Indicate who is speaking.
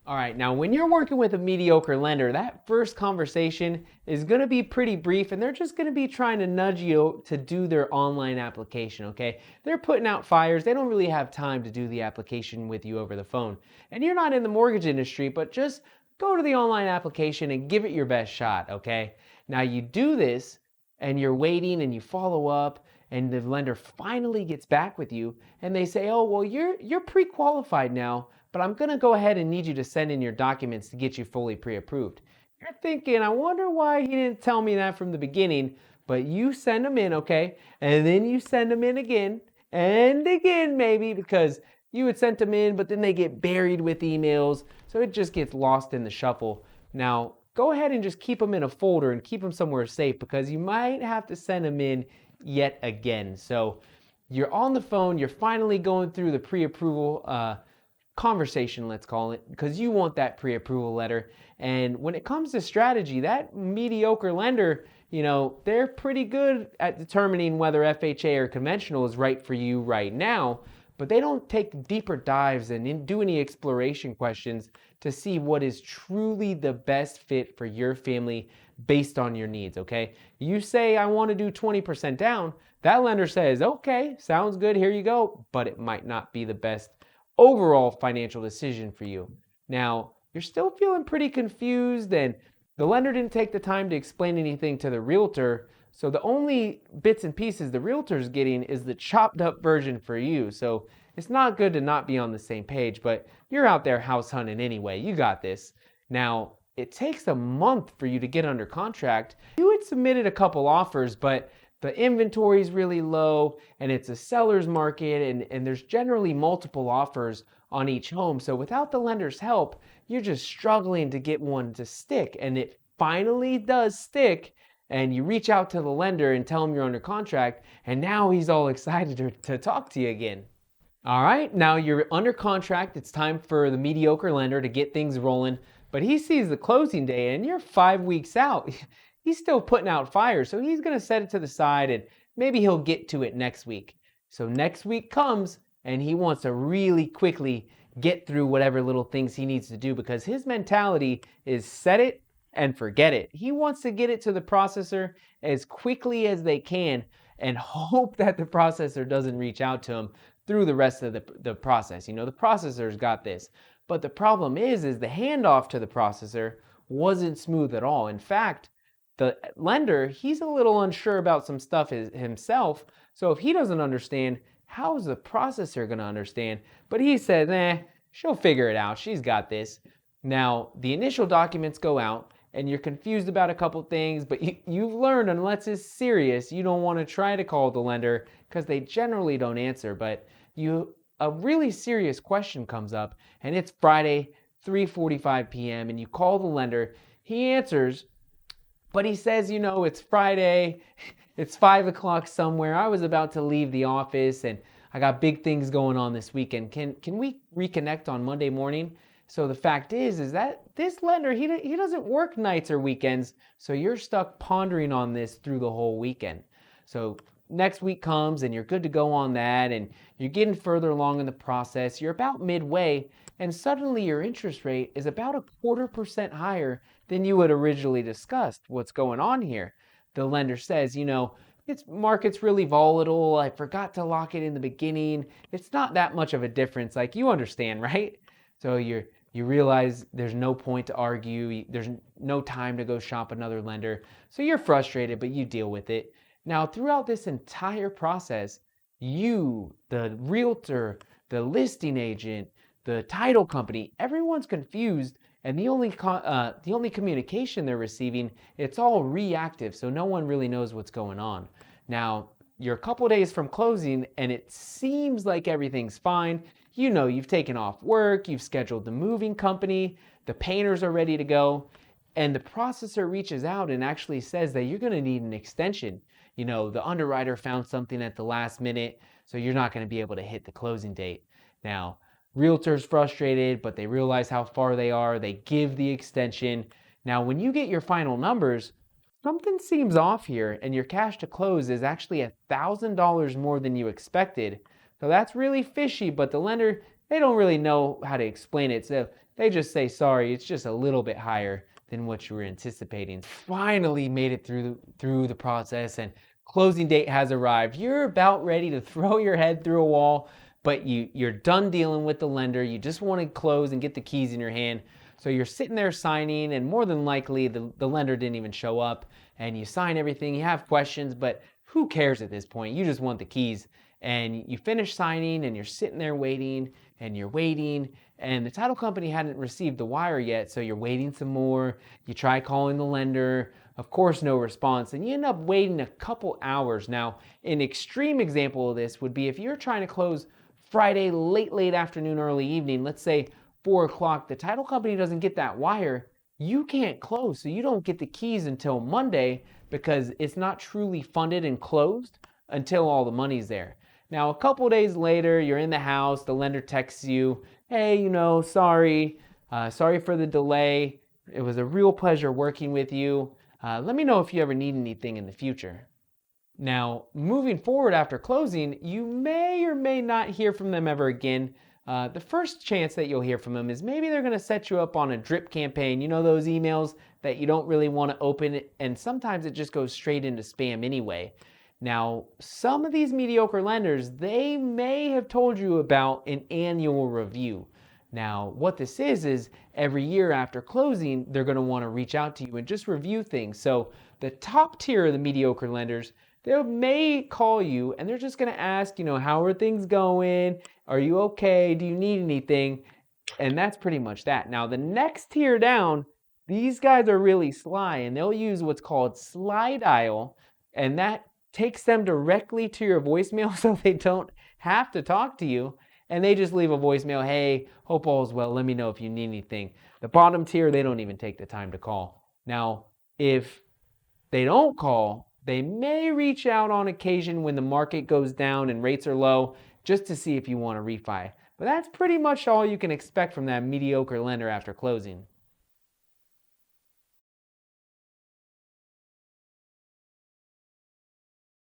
Speaker 1: All right, now when you're working with a mediocre lender, that first conversation is going to be pretty brief and they're just going to be trying to nudge you to do their online application, okay? They're putting out fires. They don't really have time to do the application with you over the phone. And you're not in the mortgage industry, but just go to the online application and give it your best shot, okay? Now you do this and you're waiting and you follow up and the lender finally gets back with you and they say, "Oh, well, you're pre-qualified now, but I'm going to go ahead and need you to send in your documents to get you fully pre-approved." You're thinking, I wonder why he didn't tell me that from the beginning, but you send them in, okay? And then you send them in again and again, maybe, because you had sent them in, but then they get buried with emails, so it just gets lost in the shuffle. Now, go ahead and just keep them in a folder and keep them somewhere safe because you might have to send them in yet again. So you're on the phone, you're finally going through the pre-approval conversation, let's call it, because you want that pre-approval letter. And when it comes to strategy, that mediocre lender, they're pretty good at determining whether FHA or conventional is right for you right now, but they don't take deeper dives and do any exploration questions to see what is truly the best fit for your family based on your needs, okay? You say, "I want to do 20% down." That lender says, "Okay, sounds good, here you go," but it might not be the best overall financial decision for you. Now, you're still feeling pretty confused and the lender didn't take the time to explain anything to the realtor. So the only bits and pieces the realtor's getting is the chopped up version for you. So it's not good to not be on the same page, but you're out there house hunting anyway. You got this. Now, it takes a month for you to get under contract. You had submitted a couple offers, but the inventory is really low and it's a seller's market and there's generally multiple offers on each home. So without the lender's help, you're just struggling to get one to stick. And it finally does stick. And you reach out to the lender and tell him you're under contract. And now he's all excited to talk to you again. All right, now you're under contract. It's time for the mediocre lender to get things rolling. But he sees the closing day and you're 5 weeks out. He's still putting out fires, so he's going to set it to the side and maybe he'll get to it next week. So next week comes and he wants to really quickly get through whatever little things he needs to do because his mentality is set it and forget it. He wants to get it to the processor as quickly as they can and hope that the processor doesn't reach out to him through the rest of the process. The processor's got this. But the problem is the handoff to the processor wasn't smooth at all. In fact, the lender, he's a little unsure about some stuff himself. So if he doesn't understand, how is the processor going to understand? But he said, she'll figure it out. She's got this. Now, the initial documents go out and you're confused about a couple things, but you've learned unless it's serious, you don't want to try to call the lender because they generally don't answer. But a really serious question comes up and it's Friday, 3:45 p.m. and you call the lender. He answers, but he says, it's Friday, it's 5 o'clock somewhere. I was about to leave the office and I got big things going on this weekend. Can we reconnect on Monday morning? So the fact is that this lender, he doesn't work nights or weekends. So you're stuck pondering on this through the whole weekend. So next week comes and you're good to go on that and you're getting further along in the process. You're about midway and suddenly your interest rate is about 0.25% higher than you had originally discussed. What's going on here? The lender says, it's market's really volatile. I forgot to lock it in the beginning. It's not that much of a difference. Like, you understand, right? So you realize there's no point to argue. There's no time to go shop another lender. So you're frustrated, but you deal with it. Now, throughout this entire process, you, the realtor, the listing agent, the title company, everyone's confused, and the only communication they're receiving, it's all reactive, so no one really knows what's going on. Now, you're a couple days from closing, and it seems like everything's fine. You've taken off work, you've scheduled the moving company, the painters are ready to go, and the processor reaches out and actually says that you're going to need an extension. The underwriter found something at the last minute, so you're not going to be able to hit the closing date. Now, realtor's frustrated, but they realize how far they are. They give the extension. Now, when you get your final numbers, something seems off here, and your cash to close is actually $1,000 more than you expected. So that's really fishy, but the lender they don't really know how to explain it. So they just say, sorry, it's just a little bit higher than what you were anticipating. Finally made it through the process, and closing date has arrived. You're about ready to throw your head through a wall, but you're done dealing with the lender. You just want to close and get the keys in your hand. So you're sitting there signing, and more than likely the lender didn't even show up, and you sign everything. You have questions, but who cares at this point? You just want the keys. And you finish signing, and you're sitting there waiting, and you're waiting, and the title company hadn't received the wire yet, so you're waiting some more. You try calling the lender, of course, no response, and you end up waiting a couple hours. Now, an extreme example of this would be if you're trying to close Friday late afternoon, early evening, let's say 4 o'clock, the title company doesn't get that wire, you can't close. So you don't get the keys until Monday because it's not truly funded and closed until all the money's there. Now, a couple days later, you're in the house, the lender texts you, hey, sorry for the delay. It was a real pleasure working with you. Let me know if you ever need anything in the future. Now, moving forward after closing, you may or may not hear from them ever again. The first chance that you'll hear from them is maybe they're going to set you up on a drip campaign. You know, those emails that you don't really want to open, and sometimes it just goes straight into spam anyway. Now, some of these mediocre lenders, they may have told you about an annual review. Now, what this is every year after closing, they're going to want to reach out to you and just review things. So the top tier of the mediocre lenders, they may call you and they're just going to ask, how are things going? Are you okay? Do you need anything? And that's pretty much that. Now, the next tier down, these guys are really sly, and they'll use what's called slide dial, and that takes them directly to your voicemail so they don't have to talk to you. And they just leave a voicemail, hey, hope all is well, let me know if you need anything. The bottom tier, they don't even take the time to call. Now, if they don't call, they may reach out on occasion when the market goes down and rates are low, just to see if you want to refi. But that's pretty much all you can expect from that mediocre lender after closing.